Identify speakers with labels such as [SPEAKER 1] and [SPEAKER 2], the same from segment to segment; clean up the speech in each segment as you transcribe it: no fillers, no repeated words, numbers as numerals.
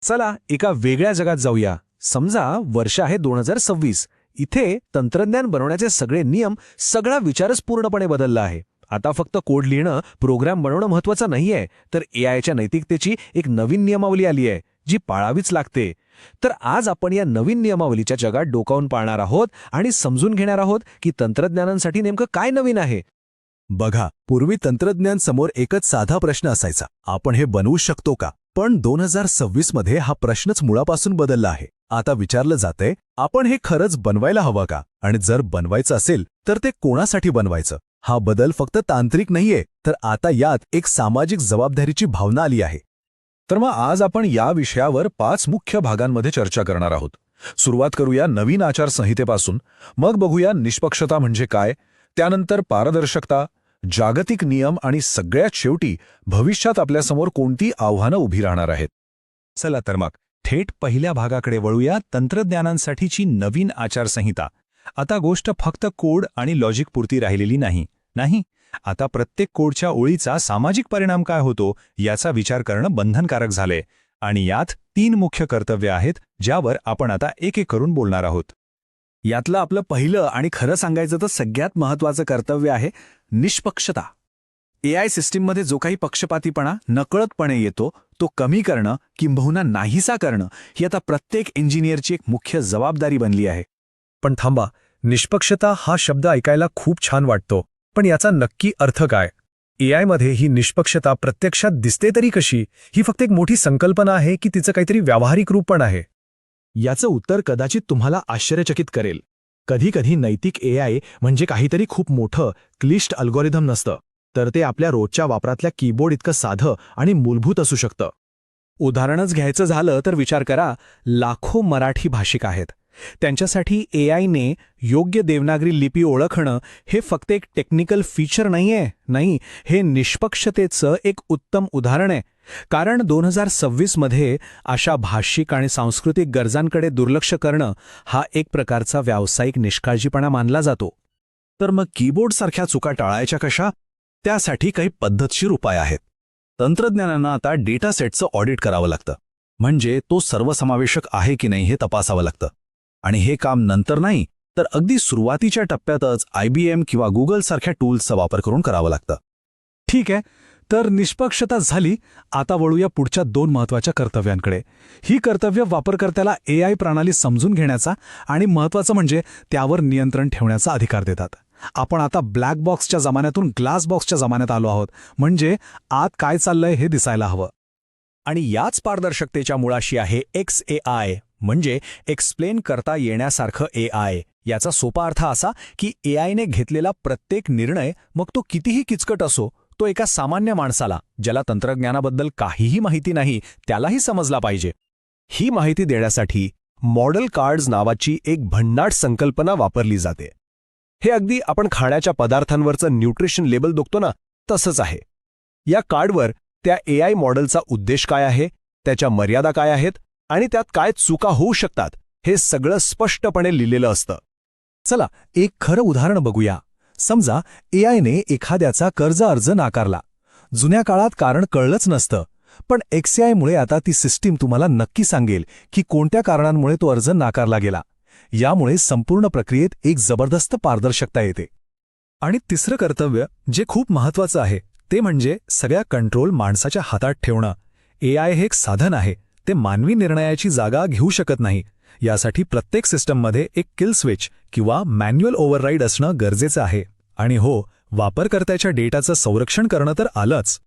[SPEAKER 1] चला एका वेगळ्या जगात जाऊया. समजा वर्ष आहे 2026. इथे तंत्रज्ञान बनवण्याचे सगळे नियम, सगळा विचारच पूर्णपणे बदलला आहे. आता फक्त कोड लिहिणं, प्रोग्राम बनवणं महत्त्वाचं नाहीये, तर एआयच्या नैतिकतेची एक नवीन नियमावली आली आहे, जी पाळावीच लागते. तर आज आपण या नवीन नियमावलीच्या जगात डोकावून पाळणार आहोत आणि समजून घेणार आहोत की तंत्रज्ञानासाठी नेमकं काय नवीन आहे.
[SPEAKER 2] बघा, पूर्वी तंत्रज्ञान समोर एकच साधा प्रश्न असायचा, आपण हे बनवू शकतो का? पण 2026 मध्ये हा प्रश्नच मुळापासून बदलला आहे. आता विचारलं जातंय, आपण हे खरंच बनवायला हवं का? आणि जर बनवायचं असेल तर ते कोणासाठी बनवायचं? हा बदल फक्त तांत्रिक नाहीये, तर आता यात एक सामाजिक जबाबदारीची भावना आली आहे.
[SPEAKER 3] तर मग आज आपण या विषयावर 5 मुख्य भागांमध्ये चर्चा करणार आहोत. सुरुवात करूया नवीन आचारसंहितेपासून, मग बघूया निष्पक्षता म्हणजे काय, त्यानंतर पारदर्शकता, जागतिक नियम आणि सगळ्यात शेवटी भविष्यात आपल्यासमोर कोणती आव्हानं उभी राहणार आहेत.
[SPEAKER 4] चला तर मग थेट पहिल्या भागाकडे वळूया, तंत्रज्ञानांसाठीची नवीन आचारसंहिता. आता गोष्ट फक्त कोड आणि लॉजिक पुरती राहिलेली नाही. आता प्रत्येक कोडच्या ओळीचा सामाजिक परिणाम काय होतो याचा विचार करणं बंधनकारक झाले. आणि यात 3 मुख्य कर्तव्य आहेत, ज्यावर आपण आता एक एक करून बोलणार आहोत.
[SPEAKER 1] यातलं आपलं पहिलं आणि खरं सांगायचं तर सगळ्यात महत्त्वाचं कर्तव्य आहे निष्पक्षता. एआय सिस्टीममध्ये जो काही पक्षपातीपणा नकळतपणे येतो तो कमी करणं किंबहुना नाहीसा करणं ही आता प्रत्येक इंजिनियरची एक मुख्य जबाबदारी बनली आहे.
[SPEAKER 3] पण थांबा, निष्पक्षता हा शब्द ऐकायला खूप छान वाटतो, पण याचा नक्की अर्थ काय? एआयमध्ये ही निष्पक्षता प्रत्यक्षात दिसते तरी कशी? ही फक्त एक मोठी संकल्पना आहे की तिचं काहीतरी व्यावहारिक रूप पण आहे?
[SPEAKER 2] याचं उत्तर कदाचित तुम्हाला आश्चर्यचकित करेल. कधीकधी नैतिक एआय म्हणजे काहीतरी खूप मोठं, क्लिष्ट अल्गोरिदम नसतं, तर ते आपल्या रोजच्या वापरातल्या कीबोर्ड इतकं साधं आणि मूलभूत असू शकतं.
[SPEAKER 1] उदाहरणच घ्यायचं झालं तर विचार करा, लाखो मराठी भाषिक आहेत. त्यांच्यासाठी एआयने योग्य देवनागरी लिपी ओळखणं हे फक्त एक टेक्निकल फीचर नाही, हे निष्पक्षतेचं एक उत्तम उदाहरण आहे. कारण 2026 मध्ये अशा भाषिक आणि सांस्कृतिक गरजांकडे दुर्लक्ष करणं हा एक प्रकारचा व्यावसायिक निष्काळजीपणा मानला जातो.
[SPEAKER 2] तर मग कीबोर्डसारख्या चुका टाळायच्या कशा? त्यासाठी काही पद्धतशीर उपाय आहेत. तंत्रज्ञानांना आता डेटा सेटचं ऑडिट करावं लागतं, म्हणजे तो सर्वसमावेशक आहे की नाही हे तपासावं लागतं. आणि हे काम नंतर नाही, तर अगदी सुरुवातीच्या टप्प्यातच IBM किंवा Google सारख्या टूल्सचा वापर करून करावं लागतं.
[SPEAKER 5] ठीक आहे, तर निष्पक्षता झाली. आता वळूया पुढच्या 2 महत्त्वाच्या कर्तव्यांकडे. ही कर्तव्य वापरकर्त्याला एआय प्रणाली समजून घेण्याचा आणि महत्त्वाचं म्हणजे त्यावर नियंत्रण ठेवण्याचा अधिकार देतात. आपण आता ब्लॅक बॉक्सच्या जमान्यातून ग्लास बॉक्सच्या जमान्यात आलो आहोत, म्हणजे आत काय चाललंय हे दिसायला हवं.
[SPEAKER 1] आणि याच पारदर्शकतेच्या मुळाशी आहे XAI, म्हणजे एक्सप्लेन करता येण्यासारखं एआय. याचा सोपा अर्थ असा की एआयने घेतलेला प्रत्येक निर्णय, मग तो कितीही किचकट असो, तो एका सामान्य माणसाला, ज्याला तंत्रज्ञानाबद्दल काहीही माहिती नाही, त्यालाही समजला पाहिजे. ही माहिती देण्यासाठी मॉडेल कार्ड्स नावाची एक भन्नाट संकल्पना वापरली जाते. हे अगदी आपण खाण्याच्या पदार्थांवरचं न्यूट्रिशन लेबल बघतो ना, तसंच आहे. या कार्डवर त्या एआय मॉडेलचा उद्देश काय आहे, त्याच्या मर्यादा काय आहेत आणि त्यात काय चुका होऊ शकतात, हे सगळं स्पष्टपणे लिहिलेलं असतं.
[SPEAKER 5] चला एक खरं उदाहरण बघूया. समजा एआयने एखाद्याचा कर्ज अर्ज नाकारला. जुन्या काळात कारण कळलंच नसतं, पण XAIमुळे आता ती सिस्टीम तुम्हाला नक्की सांगेल की कोणत्या कारणांमुळे तो अर्ज नाकारला गेला. यामुळे संपूर्ण प्रक्रियेत एक जबरदस्त पारदर्शकता येते. आणि तिसरं कर्तव्य जे खूप महत्त्वाचं आहे ते म्हणजे सगळ्या कंट्रोल माणसाच्या हातात ठेवणं. एआय हे एक साधन आहे, ते मानवी निर्णयाची जागा घेऊ शकत नाही. यासाठी प्रत्येक सिस्टममध्ये एक किल स्विच किंवा मॅन्युअल ओव्हरराईड असणं गरजेचं आहे. आणि हो, वापरकर्त्याच्या डेटाचं संरक्षण करणं तर आलंच.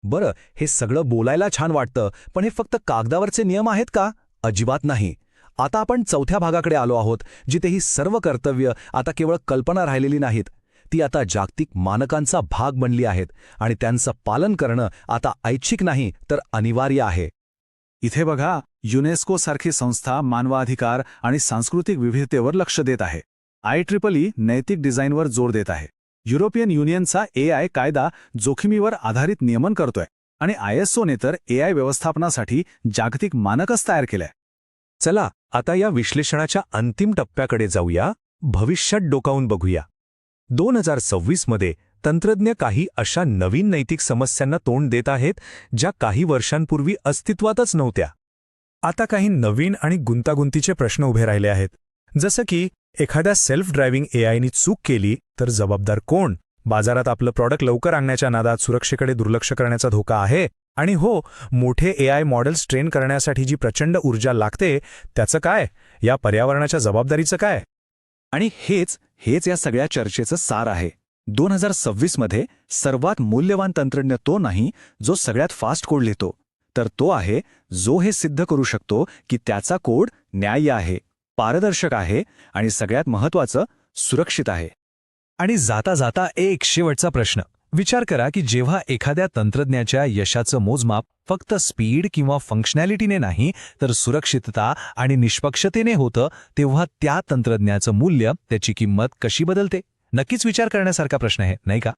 [SPEAKER 1] बरं, हे सगळं बोलायला छान वाटतं, पण हे फक्त कागदावरचे नियम आहेत का? अजिबात नाही. आता आपण 4थ्या भागाकडे आलो आहोत, जिथे ही सर्व कर्तव्य आता केवळ कल्पना राहिलेली नाहीत, ती आता जागतिक मानकांचा भाग बनली आहेत आणि त्यांचं पालन करणं आता ऐच्छिक नाही तर अनिवार्य आहे.
[SPEAKER 5] इथे बघा, युनेस्को सारखी संस्था मानवाधिकार आणि सांस्कृतिक विविधतेवर लक्ष देत आहे. IEEE नैतिक डिझाईनवर जोर देत आहे. युरोपियन युनियनचा एआय कायदा जोखमीवर आधारित नियमन करतोय आणि ISOने तर एआय व्यवस्थापनासाठी जागतिक मानकच तयार केलंय.
[SPEAKER 4] चला आता या विश्लेषणाच्या अंतिम टप्प्याकडे जाऊया, भविष्यात डोकावून बघूया. 2026 मध्ये तंत्रज्ञ काही अशा नवीन नैतिक समस्यांना तोंड देत आहेत ज्या काही वर्षांपूर्वी अस्तित्वातच नव्हत्या.
[SPEAKER 1] आता काही नवीन आणि गुंतागुंतीचे प्रश्न उभे राहिले आहेत. जसं की एखाद्या सेल्फ ड्रायव्हिंग एआयनी चूक केली तर जबाबदार कोण? बाजारात आपलं प्रॉडक्ट लवकर आणण्याच्या नादात सुरक्षेकडे दुर्लक्ष करण्याचा धोका आहे. आणि हो, मोठे एआय मॉडेल्स ट्रेन करण्यासाठी जी प्रचंड ऊर्जा लागते त्याचं काय? या पर्यावरणाच्या जबाबदारीचं काय?
[SPEAKER 4] आणि हेच या सगळ्या चर्चेचं सार आहे. 2026 मध्ये सर्वात मूल्यवान तंत्रज्ञ तो नाही जो सगळ्यात फास्ट कोड लिहितो, तर तो आहे जो हे सिद्ध करू शकतो की त्याचा कोड न्याय्य आहे, पारदर्शक आहे आणि सगळ्यात महत्त्वाचं सुरक्षित आहे.
[SPEAKER 5] आणि जाता जाता एक शेवटचा प्रश्न. विचार करा की जेव्हा एखाद्या तंत्रज्ञाच्या यशाचं मोजमाप फक्त स्पीड किंवा फंक्शनॅलिटीने नाही तर सुरक्षितता आणि निष्पक्षतेने होतं, तेव्हा त्या तंत्रज्ञाचं मूल्य, त्याची किंमत कशी बदलते? नक्कीच विचार करण्यासारखा प्रश्न आहे, नाही का?